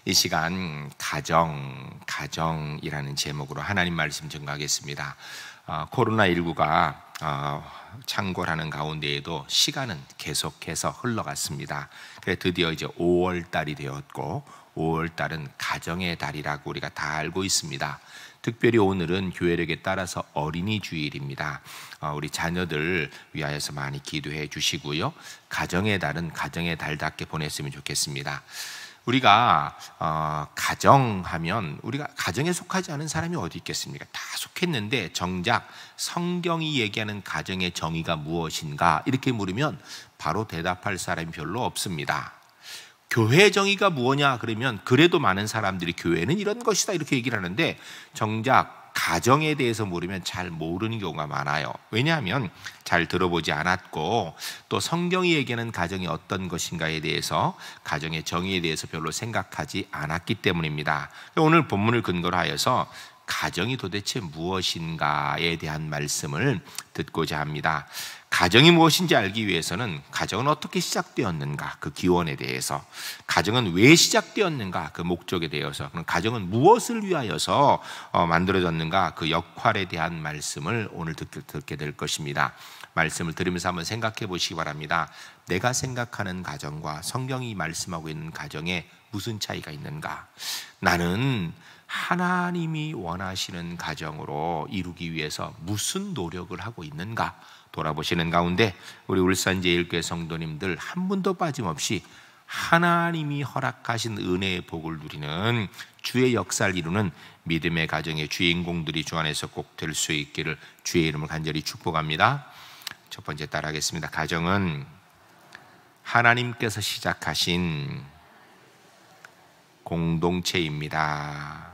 이 시간 가정이라는 제목으로 하나님 말씀 증거하겠습니다. 코로나19가 창궐하는 가운데에도 시간은 계속해서 흘러갔습니다. 그래 드디어 이제 5월 달이 되었고 5월 달은 가정의 달이라고 우리가 다 알고 있습니다. 특별히 오늘은 교회력에 따라서 어린이 주일입니다. 우리 자녀들 위하여서 많이 기도해 주시고요. 가정의 달은 가정의 달답게 보냈으면 좋겠습니다. 우리가 가정하면 우리가 가정에 속하지 않은 사람이 어디 있겠습니까? 다 속했는데 정작 성경이 얘기하는 가정의 정의가 무엇인가 이렇게 물으면 바로 대답할 사람이 별로 없습니다. 교회 정의가 무엇냐 그러면 그래도 많은 사람들이 교회는 이런 것이다 이렇게 얘기를 하는데 정작 가정에 대해서 물으면 잘 모르는 경우가 많아요. 왜냐하면 잘 들어보지 않았고 또 성경이 얘기하는 가정이 어떤 것인가에 대해서 가정의 정의에 대해서 별로 생각하지 않았기 때문입니다. 오늘 본문을 근거로 하여서 가정이 도대체 무엇인가에 대한 말씀을 듣고자 합니다. 가정이 무엇인지 알기 위해서는 가정은 어떻게 시작되었는가 그 기원에 대해서, 가정은 왜 시작되었는가 그 목적에 대해서, 그럼 가정은 무엇을 위하여서 만들어졌는가 그 역할에 대한 말씀을 오늘 듣게 될 것입니다. 말씀을 들으면서 한번 생각해 보시기 바랍니다. 내가 생각하는 가정과 성경이 말씀하고 있는 가정에 무슨 차이가 있는가? 나는 하나님이 원하시는 가정으로 이루기 위해서 무슨 노력을 하고 있는가 돌아보시는 가운데 우리 울산제일교회 성도님들 한 분도 빠짐없이 하나님이 허락하신 은혜의 복을 누리는 주의 역사를 이루는 믿음의 가정의 주인공들이 주 안에서 꼭 될 수 있기를 주의 이름을 간절히 축복합니다. 첫 번째 따라하겠습니다. 가정은 하나님께서 시작하신 공동체입니다.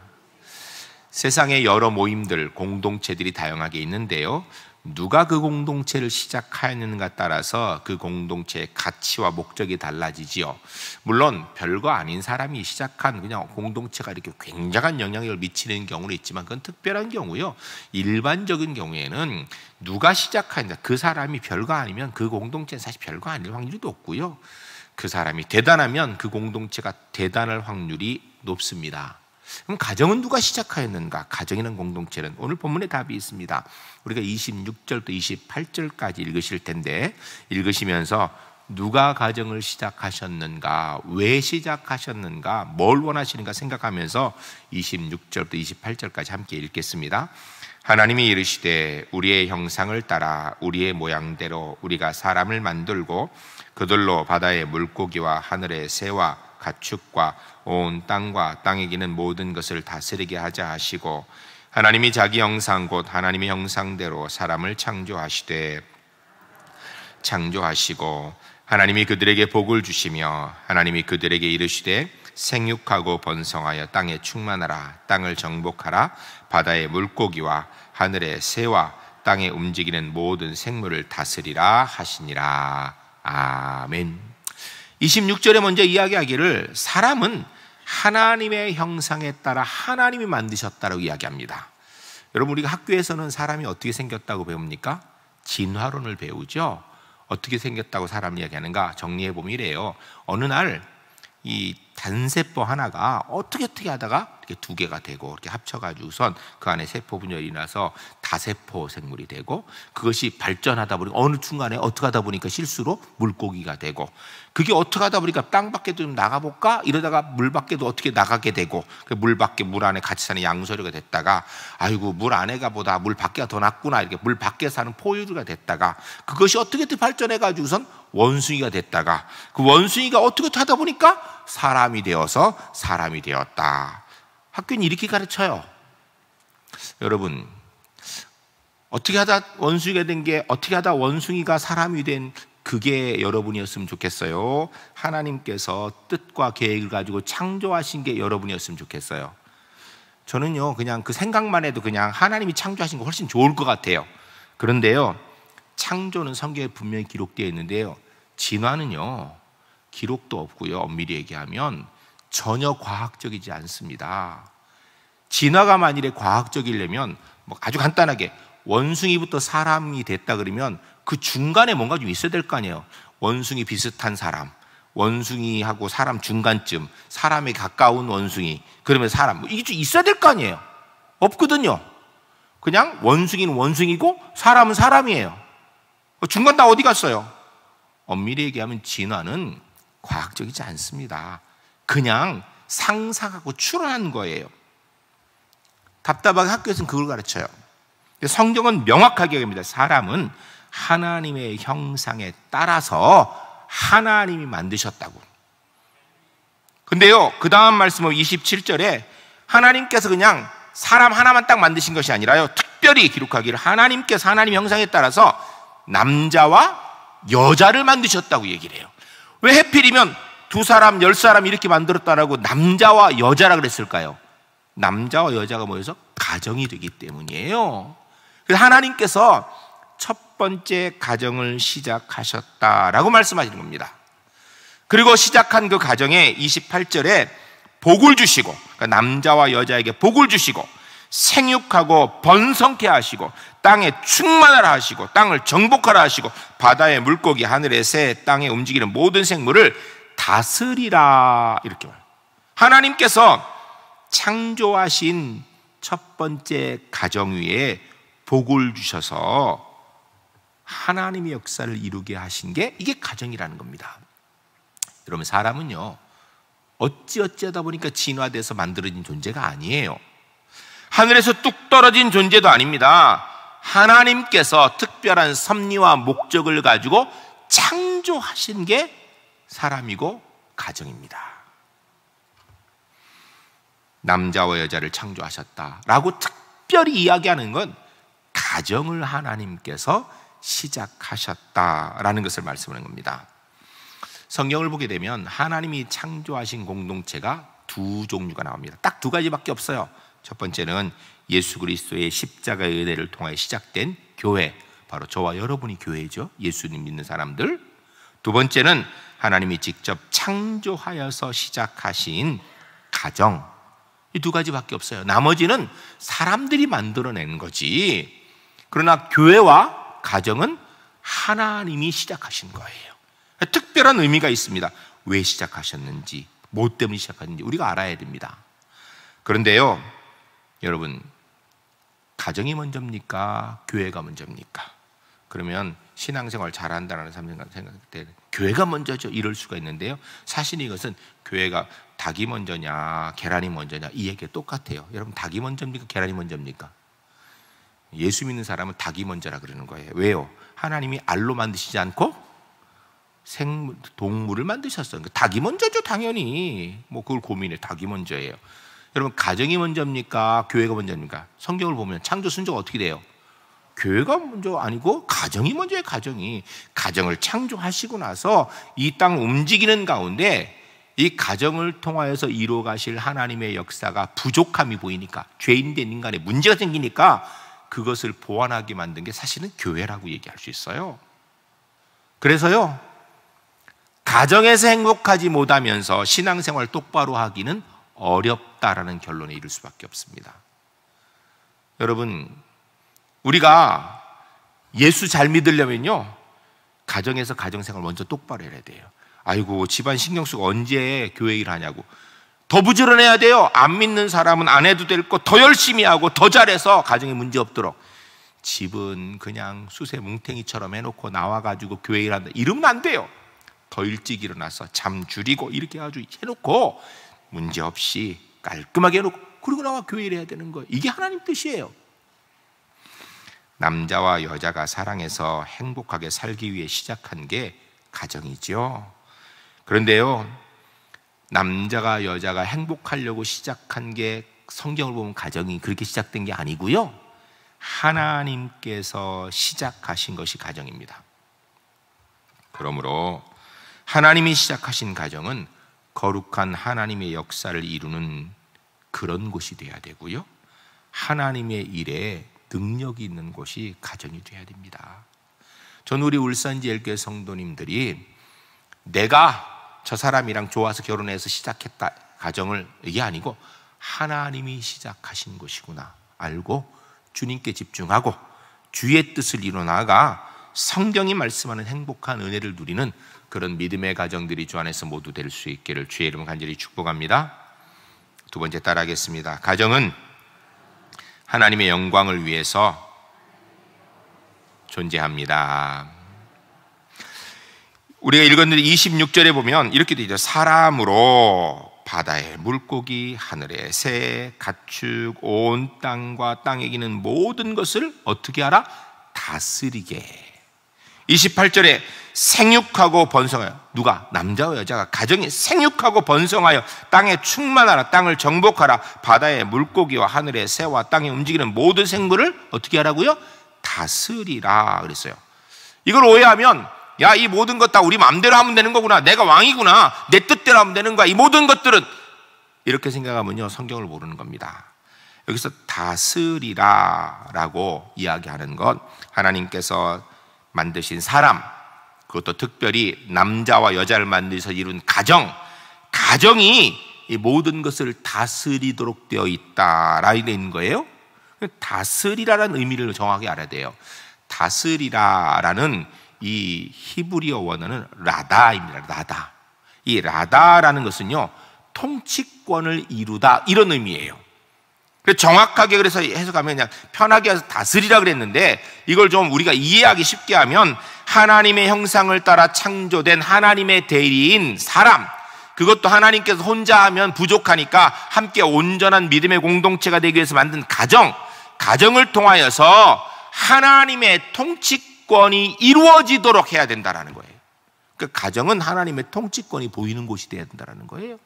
세상에 여러 모임들, 공동체들이 다양하게 있는데요. 누가 그 공동체를 시작하였는가 따라서 그 공동체의 가치와 목적이 달라지지요. 물론 별거 아닌 사람이 시작한 그냥 공동체가 이렇게 굉장한 영향력을 미치는 경우는 있지만 그건 특별한 경우요. 일반적인 경우에는 누가 시작하는가 그 사람이 별거 아니면 그 공동체는 사실 별거 아닐 확률이 높고요. 그 사람이 대단하면 그 공동체가 대단할 확률이 높습니다. 그럼 가정은 누가 시작하였는가? 가정이라는 공동체는 오늘 본문에 답이 있습니다. 우리가 26절부터 28절까지 읽으실 텐데 읽으시면서 누가 가정을 시작하셨는가? 왜 시작하셨는가? 뭘 원하시는가 생각하면서 26절부터 28절까지 함께 읽겠습니다. 하나님이 이르시되 우리의 형상을 따라 우리의 모양대로 우리가 사람을 만들고 그들로 바다의 물고기와 하늘의 새와 가축과 온 땅과 땅에 기는 모든 것을 다스리게 하자 하시고 하나님이 자기 형상 곧 하나님의 형상대로 사람을 창조하시고 하나님이 그들에게 복을 주시며 하나님이 그들에게 이르시되 생육하고 번성하여 땅에 충만하라 땅을 정복하라 바다의 물고기와 하늘의 새와 땅에 움직이는 모든 생물을 다스리라 하시니라. 아멘. 26절에 먼저 이야기하기를 사람은 하나님의 형상에 따라 하나님이 만드셨다고 이야기합니다. 여러분 우리가 학교에서는 사람이 어떻게 생겼다고 배웁니까? 진화론을 배우죠. 어떻게 생겼다고 사람을 이야기하는가? 정리해보면 이래요. 어느 날 이 단세포 하나가 어떻게 하다가 이렇게 두 개가 되고 이렇게 합쳐가지고선 그 안에 세포 분열이 나서 다세포 생물이 되고 그것이 발전하다 보니까 어느 순간에 어떻게 하다 보니까 실수로 물고기가 되고 그게 어떻게 하다 보니까 땅 밖에도 좀 나가볼까? 이러다가 물 밖에도 어떻게 나가게 되고 물 밖에 물 안에 같이 사는 양서류가 됐다가 아이고 물 안에가 보다 물 밖에가 더 낫구나 이렇게 물 밖에 사는 포유류가 됐다가 그것이 어떻게 발전해가지고선 원숭이가 됐다가 그 원숭이가 어떻게 하다 보니까 사람이 되어서 사람이 되었다. 학교는 이렇게 가르쳐요. 여러분 어떻게 하다 원숭이가 된 게 어떻게 하다 원숭이가 사람이 된 그게 여러분이었으면 좋겠어요. 하나님께서 뜻과 계획을 가지고 창조하신 게 여러분이었으면 좋겠어요. 저는요 그냥 그 생각만 해도 그냥 하나님이 창조하신 거 훨씬 좋을 것 같아요. 그런데요 창조는 성경에 분명히 기록되어 있는데요 진화는요 기록도 없고요 엄밀히 얘기하면 전혀 과학적이지 않습니다. 진화가 만일에 과학적이려면 아주 간단하게 원숭이부터 사람이 됐다 그러면 그 중간에 뭔가 좀 있어야 될 거 아니에요. 원숭이 비슷한 사람, 원숭이하고 사람 중간쯤, 사람에 가까운 원숭이, 그러면 사람, 이게 좀 있어야 될 거 아니에요. 없거든요. 그냥 원숭이는 원숭이고 사람은 사람이에요. 중간 다 어디 갔어요? 엄밀히 얘기하면 진화는 과학적이지 않습니다. 그냥 상상하고 추론한 거예요. 답답하게 학교에서는 그걸 가르쳐요. 성경은 명확하게 얘기합니다. 사람은 하나님의 형상에 따라서 하나님이 만드셨다고. 근데요, 그 다음 말씀은 27절에 하나님께서 그냥 사람 하나만 딱 만드신 것이 아니라요, 특별히 기록하기를 하나님께서 하나님 형상에 따라서 남자와 여자를 만드셨다고 얘기를 해요. 왜 하필이면 2사람, 10사람 이렇게 만들었다라고 남자와 여자라 그랬을까요? 남자와 여자가 모여서 가정이 되기 때문이에요. 그래서 하나님께서 첫 번째 가정을 시작하셨다라고 말씀하시는 겁니다. 그리고 시작한 그 가정에 28절에 복을 주시고, 그러니까 남자와 여자에게 복을 주시고 생육하고 번성케 하시고 땅에 충만하라 하시고 땅을 정복하라 하시고 바다의 물고기, 하늘의 새, 땅에 움직이는 모든 생물을 다스리라, 이렇게 말해요. 하나님께서 창조하신 첫 번째 가정 위에 복을 주셔서 하나님의 역사를 이루게 하신 게 이게 가정이라는 겁니다. 여러분, 사람은요 어찌하다 보니까 진화돼서 만들어진 존재가 아니에요. 하늘에서 뚝 떨어진 존재도 아닙니다. 하나님께서 특별한 섭리와 목적을 가지고 창조하신 게 사람이고 가정입니다. 남자와 여자를 창조하셨다라고 특별히 이야기하는 건 가정을 하나님께서 시작하셨다라는 것을 말씀하는 겁니다. 성경을 보게 되면 하나님이 창조하신 공동체가 2종류가 나옵니다. 딱 2가지밖에 없어요. 첫 번째는 예수 그리스도의 십자가의 은혜를 통해 시작된 교회, 바로 저와 여러분이 교회죠. 예수님 믿는 사람들. 두 번째는 하나님이 직접 창조하여서 시작하신 가정. 이 2가지밖에 없어요. 나머지는 사람들이 만들어낸 거지. 그러나 교회와 가정은 하나님이 시작하신 거예요. 특별한 의미가 있습니다. 왜 시작하셨는지, 뭐 때문에 시작하는지 우리가 알아야 됩니다. 그런데요, 여러분, 가정이 먼저입니까? 교회가 먼저입니까? 그러면 신앙생활 잘한다는 사람 생각할 때 교회가 먼저죠, 이럴 수가 있는데요, 사실 이것은 교회가 닭이 먼저냐 계란이 먼저냐 이 얘기가 똑같아요. 여러분, 닭이 먼저입니까? 계란이 먼저입니까? 예수 믿는 사람은 닭이 먼저라 그러는 거예요. 왜요? 하나님이 알로 만드시지 않고 동물을 만드셨어요. 그러니까 닭이 먼저죠, 당연히. 뭐 그걸 고민해. 닭이 먼저예요. 여러분, 가정이 먼저입니까? 교회가 먼저입니까? 성경을 보면 창조 순서가 어떻게 돼요? 교회가 먼저 아니고 가정이 먼저예요. 가정을 창조하시고 나서 이 땅을 움직이는 가운데 이 가정을 통하여서 이루어 가실 하나님의 역사가 부족함이 보이니까, 죄인된 인간에 문제가 생기니까 그것을 보완하게 만든 게 사실은 교회라고 얘기할 수 있어요. 그래서요, 가정에서 행복하지 못하면서 신앙생활 똑바로 하기는 어렵다라는 결론에 이를 수밖에 없습니다. 여러분, 우리가 예수 잘 믿으려면요, 가정에서 가정생활 먼저 똑바로 해야 돼요. 아이고, 집안 신경 쓰고 언제 교회 일 하냐고. 더 부지런해야 돼요. 안 믿는 사람은 안 해도 될 거 더 열심히 하고 더 잘해서 가정에 문제 없도록. 집은 그냥 수세 뭉탱이처럼 해놓고 나와가지고 교회 일 한다 이러면 안 돼요. 더 일찍 일어나서 잠 줄이고 이렇게 해가지고 해놓고 문제 없이 깔끔하게 해놓고 그리고 나와 교회 일 해야 되는 거예요. 이게 하나님 뜻이에요. 남자와 여자가 사랑해서 행복하게 살기 위해 시작한 게 가정이죠. 그런데요, 남자가 여자가 행복하려고 시작한 게 성경을 보면 가정이 그렇게 시작된 게 아니고요, 하나님께서 시작하신 것이 가정입니다. 그러므로 하나님이 시작하신 가정은 거룩한 하나님의 역사를 이루는 그런 곳이 돼야 되고요, 하나님의 일에 능력이 있는 곳이 가정이 돼야 됩니다. 전 우리 울산지엘교회 성도님들이 내가 저 사람이랑 좋아서 결혼해서 시작했다 가정을, 이게 아니고 하나님이 시작하신 것이구나 알고 주님께 집중하고 주의 뜻을 이루어 나아가 성경이 말씀하는 행복한 은혜를 누리는 그런 믿음의 가정들이 주 안에서 모두 될 수 있기를 주의 이름으로 간절히 축복합니다. 두 번째 따라하겠습니다. 가정은 하나님의 영광을 위해서 존재합니다. 우리가 읽었는데 26절에 보면 이렇게 되죠. 사람으로 바다의 물고기, 하늘의 새, 가축, 온 땅과 땅에 기는 모든 것을 어떻게 하라? 다스리게. 28절에 생육하고 번성하여, 누가? 남자와 여자가 가정이 생육하고 번성하여 땅에 충만하라, 땅을 정복하라, 바다의 물고기와 하늘의 새와 땅에 움직이는 모든 생물을 어떻게 하라고요? 다스리라 그랬어요. 이걸 오해하면 야, 이 모든 것 다 우리 마음대로 하면 되는 거구나, 내가 왕이구나, 내 뜻대로 하면 되는 거야, 이 모든 것들은, 이렇게 생각하면요 성경을 모르는 겁니다. 여기서 다스리라 라고 이야기하는 것, 하나님께서 만드신 사람, 그것도 특별히 남자와 여자를 만드셔서 이룬 가정이 이 모든 것을 다스리도록 되어 있다라고 되어 있는 거예요. 다스리라라는 의미를 정확히 알아야 돼요. 다스리라라는 이 히브리어 원어는 라다입니다. 라다. 이 라다라는 것은요 통치권을 이루다, 이런 의미예요. 그래서 정확하게 그래서 해석하면 그냥 편하게 해서 다스리라 그랬는데, 이걸 좀 우리가 이해하기 쉽게 하면 하나님의 형상을 따라 창조된 하나님의 대리인 사람, 그것도 하나님께서 혼자 하면 부족하니까 함께 온전한 믿음의 공동체가 되기 위해서 만든 가정을 통하여서 하나님의 통치권이 이루어지도록 해야 된다는 거예요. 그러니까 가정은 하나님의 통치권이 보이는 곳이 되어야 된다는 거예요.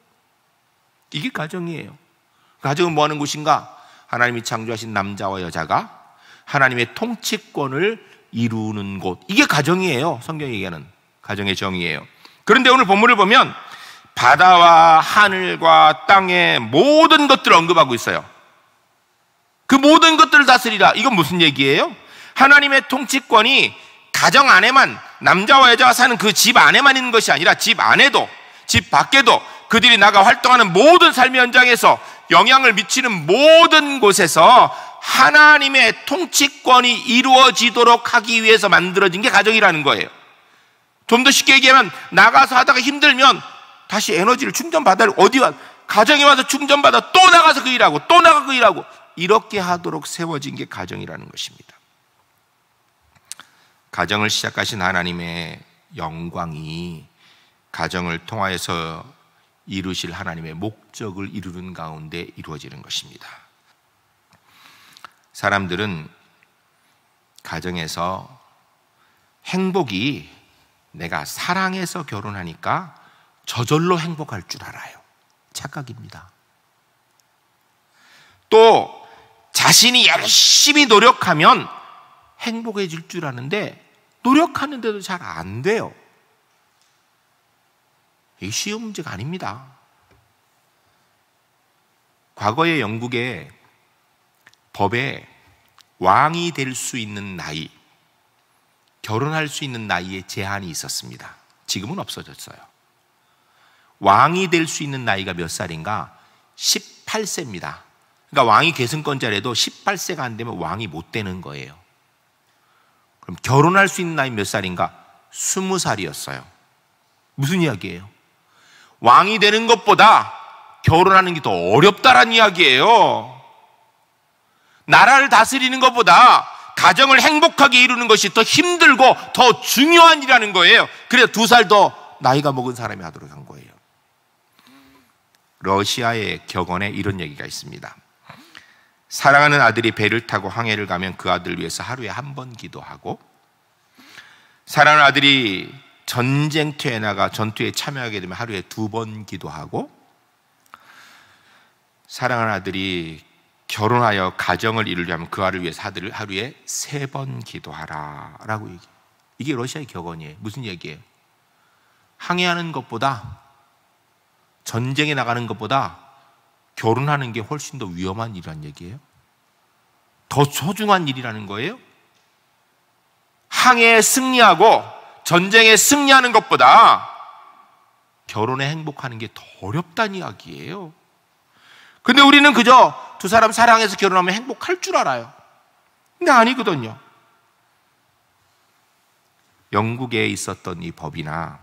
이게 가정이에요. 가정은 뭐 하는 곳인가? 하나님이 창조하신 남자와 여자가 하나님의 통치권을 이루는 곳, 이게 가정이에요. 성경이 얘기하는 가정의 정의예요. 그런데 오늘 본문을 보면 바다와 하늘과 땅의 모든 것들을 언급하고 있어요. 그 모든 것들을 다스리라. 이건 무슨 얘기예요? 하나님의 통치권이 가정 안에만, 남자와 여자가 사는 그 집 안에만 있는 것이 아니라 집 안에도, 집 밖에도, 그들이 나가 활동하는 모든 삶의 현장에서 영향을 미치는 모든 곳에서 하나님의 통치권이 이루어지도록 하기 위해서 만들어진 게 가정이라는 거예요. 좀 더 쉽게 얘기하면 나가서 하다가 힘들면 다시 에너지를 충전받아야, 어디와 가정에 와서 충전받아 또 나가서 그 일하고 또 나가 그 일하고, 이렇게 하도록 세워진 게 가정이라는 것입니다. 가정을 시작하신 하나님의 영광이 가정을 통하여서 이루실 하나님의 목적을 이루는 가운데 이루어지는 것입니다. 사람들은 가정에서 행복이 내가 사랑해서 결혼하니까 저절로 행복할 줄 알아요. 착각입니다. 또 자신이 열심히 노력하면 행복해질 줄 아는데 노력하는데도 잘 안 돼요. 이게 쉬운 문제가 아닙니다. 과거의 영국의 법에 왕이 될 수 있는 나이, 결혼할 수 있는 나이에 제한이 있었습니다. 지금은 없어졌어요. 왕이 될 수 있는 나이가 몇 살인가? 18세입니다. 그러니까 왕이 계승권자라도 18세가 안 되면 왕이 못 되는 거예요. 그럼 결혼할 수 있는 나이 몇 살인가? 20살이었어요. 무슨 이야기예요? 왕이 되는 것보다 결혼하는 게 더 어렵다라는 이야기예요. 나라를 다스리는 것보다 가정을 행복하게 이루는 것이 더 힘들고 더 중요한 일이라는 거예요. 그래서 2살 더 나이가 먹은 사람이 하도록 한 거예요. 러시아의 격언에 이런 얘기가 있습니다. 사랑하는 아들이 배를 타고 항해를 가면 그 아들을 위해서 하루에 한 번 기도하고, 사랑하는 아들이 전쟁터에 나가 전투에 참여하게 되면 하루에 2번 기도하고, 사랑하는 아들이 결혼하여 가정을 이루려면 그 아들을 위해서 하루에 3번 기도하라 라고 얘기해요. 이게 러시아의 격언이에요. 무슨 얘기예요? 항해하는 것보다, 전쟁에 나가는 것보다 결혼하는 게 훨씬 더 위험한 일이라는 얘기예요. 더 소중한 일이라는 거예요. 항해에 승리하고 전쟁에 승리하는 것보다 결혼에 행복하는 게 더 어렵다는 이야기예요. 근데 우리는 그저 2 사람 사랑해서 결혼하면 행복할 줄 알아요. 근데 아니거든요. 영국에 있었던 이 법이나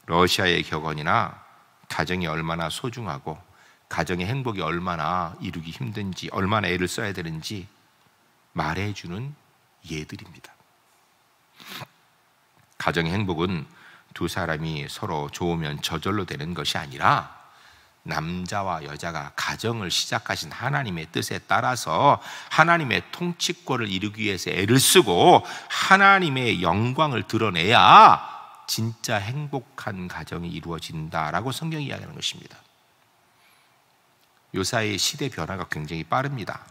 러시아의 격언이나 가정이 얼마나 소중하고 가정의 행복이 얼마나 이루기 힘든지, 얼마나 애를 써야 되는지 말해주는 예들입니다. 가정의 행복은 두 사람이 서로 좋으면 저절로 되는 것이 아니라 남자와 여자가 가정을 시작하신 하나님의 뜻에 따라서 하나님의 통치권을 이루기 위해서 애를 쓰고 하나님의 영광을 드러내야 진짜 행복한 가정이 이루어진다라고 성경이 이야기하는 것입니다. 요사이 시대 변화가 굉장히 빠릅니다.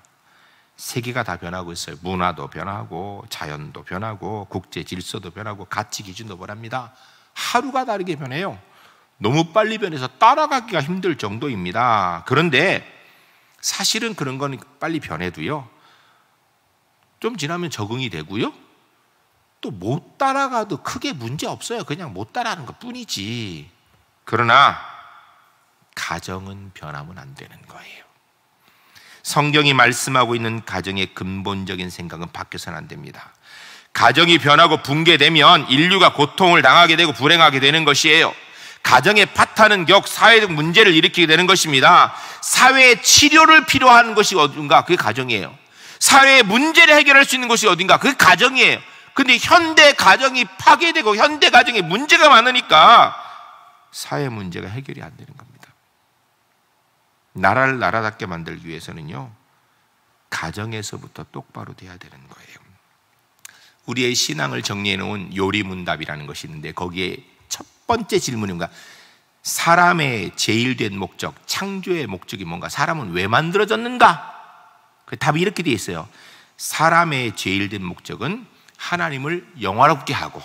세계가 다 변하고 있어요. 문화도 변하고 자연도 변하고 국제 질서도 변하고 가치 기준도 변합니다. 하루가 다르게 변해요. 너무 빨리 변해서 따라가기가 힘들 정도입니다. 그런데 사실은 그런 건 빨리 변해도요, 좀 지나면 적응이 되고요, 또 못 따라가도 크게 문제 없어요. 그냥 못 따라하는 것 뿐이지. 그러나 가정은 변하면 안 되는 거예요. 성경이 말씀하고 있는 가정의 근본적인 생각은 바뀌어서는 안 됩니다. 가정이 변하고 붕괴되면 인류가 고통을 당하게 되고 불행하게 되는 것이에요. 가정의 파탄은 결국 사회적 문제를 일으키게 되는 것입니다. 사회의 치료를 필요한 것이 어딘가? 그게 가정이에요. 사회의 문제를 해결할 수 있는 것이 어딘가? 그게 가정이에요. 근데 현대 가정이 파괴되고 현대 가정에 문제가 많으니까 사회 문제가 해결이 안 되는 겁니다. 나라를 나라답게 만들기 위해서는요, 가정에서부터 똑바로 돼야 되는 거예요. 우리의 신앙을 정리해 놓은 요리문답이라는 것이 있는데 거기에 첫 번째 질문이 뭔가? 사람의 제일된 목적, 창조의 목적이 뭔가? 사람은 왜 만들어졌는가? 그 답이 이렇게 되어 있어요. 사람의 제일된 목적은 하나님을 영화롭게 하고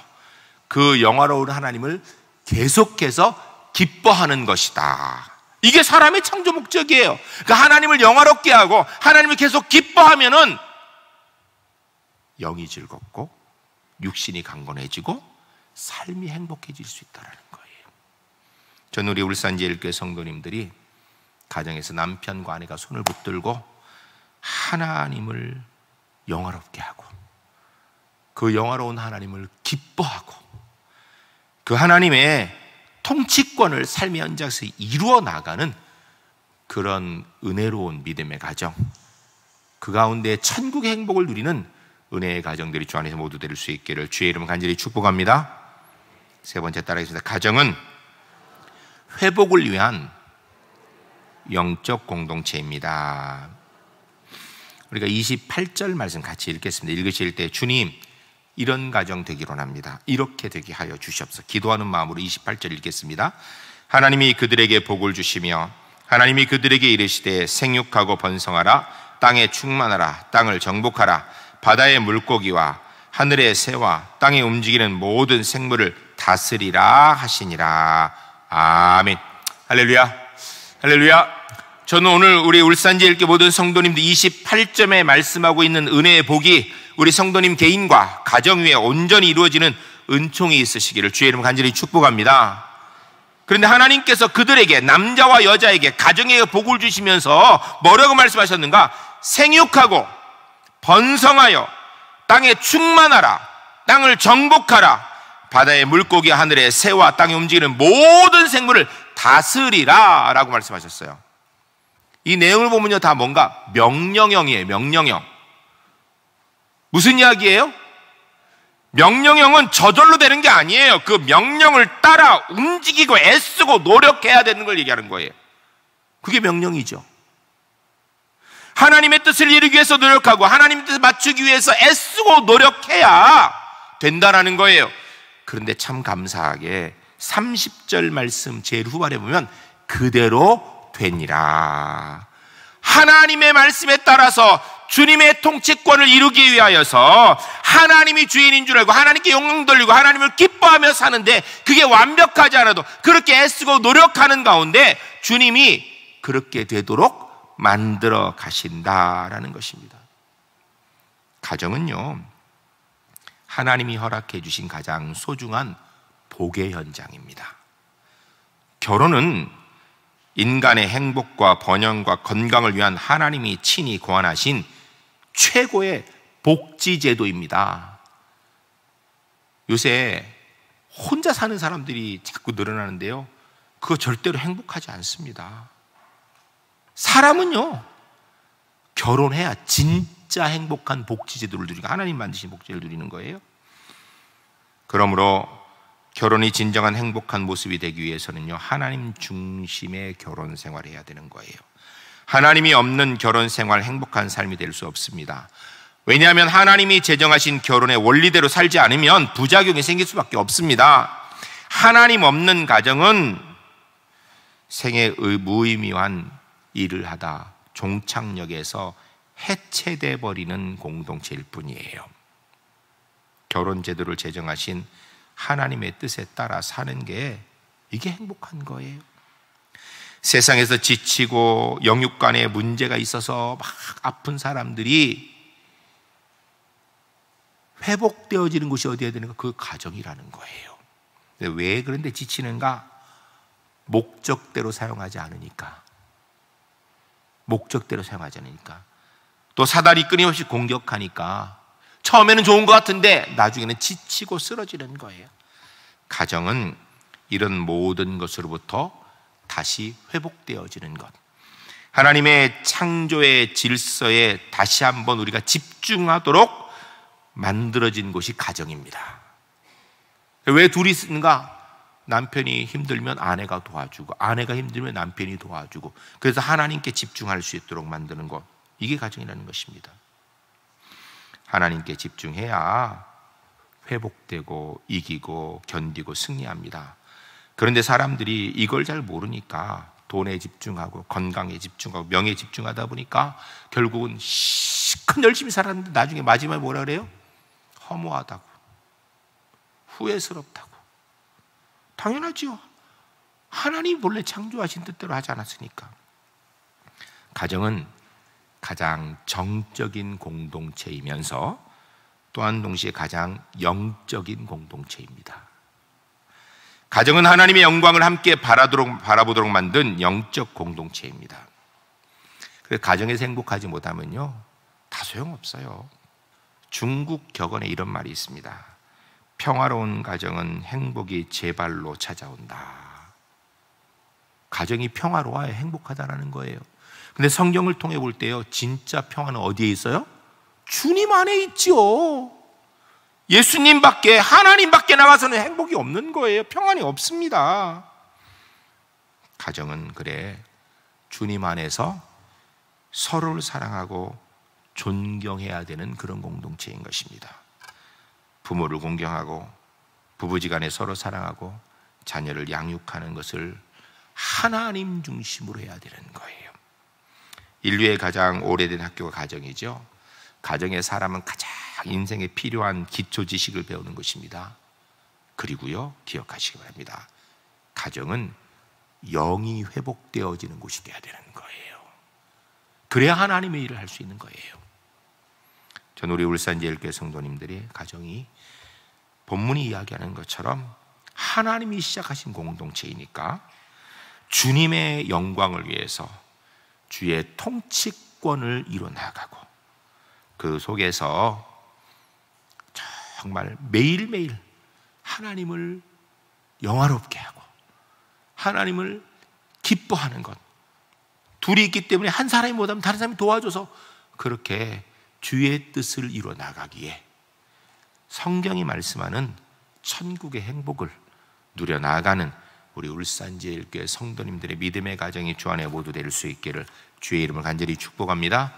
그 영화로운 하나님을 계속해서 기뻐하는 것이다. 이게 사람의 창조 목적이에요. 그러니까 하나님을 영화롭게 하고 하나님을 계속 기뻐하면은 영이 즐겁고 육신이 강건해지고 삶이 행복해질 수 있다는 거예요. 저는 우리 울산제일교회 성도님들이 가정에서 남편과 아내가 손을 붙들고 하나님을 영화롭게 하고 그 영화로운 하나님을 기뻐하고 그 하나님의 통치권을 삶의 현장에서 이루어 나가는 그런 은혜로운 믿음의 가정, 그 가운데 천국의 행복을 누리는 은혜의 가정들이 주 안에서 모두 될 수 있기를 주의 이름으로 간절히 축복합니다. 세 번째 따라하겠습니다. 가정은 회복을 위한 영적 공동체입니다. 우리가 28절 말씀 같이 읽겠습니다. 읽으실 때 주님, 이런 가정 되기로 합니다. 이렇게 되게 하여 주시옵소서. 기도하는 마음으로 28절 읽겠습니다. 하나님이 그들에게 복을 주시며 하나님이 그들에게 이르시되 생육하고 번성하라, 땅에 충만하라, 땅을 정복하라, 바다의 물고기와 하늘의 새와 땅에 움직이는 모든 생물을 다스리라 하시니라. 아멘. 할렐루야. 할렐루야. 저는 오늘 우리 울산제일교회 모든 성도님들 28점에 말씀하고 있는 은혜의 복이 우리 성도님 개인과 가정 위에 온전히 이루어지는 은총이 있으시기를 주의 이름 간절히 축복합니다. 그런데 하나님께서 그들에게, 남자와 여자에게 가정에 복을 주시면서 뭐라고 말씀하셨는가? 생육하고 번성하여 땅에 충만하라, 땅을 정복하라, 바다의 물고기, 하늘의 새와 땅에 움직이는 모든 생물을 다스리라 라고 말씀하셨어요. 이 내용을 보면요, 다 뭔가 명령형이에요. 명령형. 무슨 이야기예요? 명령형은 저절로 되는 게 아니에요. 그 명령을 따라 움직이고 애쓰고 노력해야 되는 걸 얘기하는 거예요. 그게 명령이죠. 하나님의 뜻을 이루기 위해서 노력하고 하나님의 뜻을 맞추기 위해서 애쓰고 노력해야 된다라는 거예요. 그런데 참 감사하게 30절 말씀 제일 후반에 보면 그대로 되니라. 하나님의 말씀에 따라서 주님의 통치권을 이루기 위하여서 하나님이 주인인 줄 알고 하나님께 영광 돌리고 하나님을 기뻐하며 사는데, 그게 완벽하지 않아도 그렇게 애쓰고 노력하는 가운데 주님이 그렇게 되도록 만들어 가신다라는 것입니다. 가정은요, 하나님이 허락해 주신 가장 소중한 복의 현장입니다. 결혼은 인간의 행복과 번영과 건강을 위한 하나님이 친히 고안하신 최고의 복지제도입니다. 요새 혼자 사는 사람들이 자꾸 늘어나는데요, 그거 절대로 행복하지 않습니다. 사람은요, 결혼해야 진짜 행복한 복지제도를 누리고 하나님 만드신 복지를 누리는 거예요. 그러므로 결혼이 진정한 행복한 모습이 되기 위해서는요, 하나님 중심의 결혼 생활을 해야 되는 거예요. 하나님이 없는 결혼 생활, 행복한 삶이 될 수 없습니다. 왜냐하면 하나님이 제정하신 결혼의 원리대로 살지 않으면 부작용이 생길 수밖에 없습니다. 하나님 없는 가정은 생애 무의미한 일을 하다 종착역에서 해체돼 버리는 공동체일 뿐이에요. 결혼 제도를 제정하신 하나님의 뜻에 따라 사는 게 이게 행복한 거예요. 세상에서 지치고 영육간에 문제가 있어서 막 아픈 사람들이 회복되어지는 곳이 어디야 되는가? 그 가정이라는 거예요. 왜 그런데 지치는가? 목적대로 사용하지 않으니까. 목적대로 사용하지 않으니까. 또 사단이 끊임없이 공격하니까 처음에는 좋은 것 같은데 나중에는 지치고 쓰러지는 거예요. 가정은 이런 모든 것으로부터 다시 회복되어지는 것, 하나님의 창조의 질서에 다시 한번 우리가 집중하도록 만들어진 곳이 가정입니다. 왜 둘이 있는가? 남편이 힘들면 아내가 도와주고, 아내가 힘들면 남편이 도와주고, 그래서 하나님께 집중할 수 있도록 만드는 것, 이게 가정이라는 것입니다. 하나님께 집중해야 회복되고 이기고 견디고 승리합니다. 그런데 사람들이 이걸 잘 모르니까 돈에 집중하고 건강에 집중하고 명예에 집중하다 보니까 결국은 시큰 열심히 살았는데 나중에 마지막에 뭐라 그래요? 허무하다고, 후회스럽다고. 당연하지요. 하나님이 본래 창조하신 뜻대로 하지 않았으니까. 가정은 가장 정적인 공동체이면서 또한 동시에 가장 영적인 공동체입니다. 가정은 하나님의 영광을 함께 바라보도록 만든 영적 공동체입니다. 그래서 가정에서 행복하지 못하면요, 다 소용없어요. 중국 격언에 이런 말이 있습니다. 평화로운 가정은 행복이 제 발로 찾아온다. 가정이 평화로워야 행복하다라는 거예요. 근데 성경을 통해 볼 때요, 진짜 평화는 어디에 있어요? 주님 안에 있지요. 예수님 밖에, 하나님 밖에 나가서는 행복이 없는 거예요. 평안이 없습니다. 가정은 그래, 주님 안에서 서로를 사랑하고 존경해야 되는 그런 공동체인 것입니다. 부모를 공경하고 부부지간에 서로 사랑하고 자녀를 양육하는 것을 하나님 중심으로 해야 되는 거예요. 인류의 가장 오래된 학교가 가정이죠. 가정의 사람은 가장 인생에 필요한 기초 지식을 배우는 것입니다. 그리고요, 기억하시기 바랍니다. 가정은 영이 회복되어지는 곳이 되어야 되는 거예요. 그래야 하나님의 일을 할 수 있는 거예요. 전 우리 울산제일교회 성도님들이 가정이 본문이 이야기하는 것처럼 하나님이 시작하신 공동체이니까 주님의 영광을 위해서 주의 통치권을 이뤄나가고 그 속에서 정말 매일매일 하나님을 영화롭게 하고 하나님을 기뻐하는 것, 둘이 있기 때문에 한 사람이 못하면 다른 사람이 도와줘서 그렇게 주의 뜻을 이뤄나가기에 성경이 말씀하는 천국의 행복을 누려나가는 우리 울산제일교회 성도님들의 믿음의 가정이 주 안에 모두 될 수 있기를 주의 이름을 간절히 축복합니다.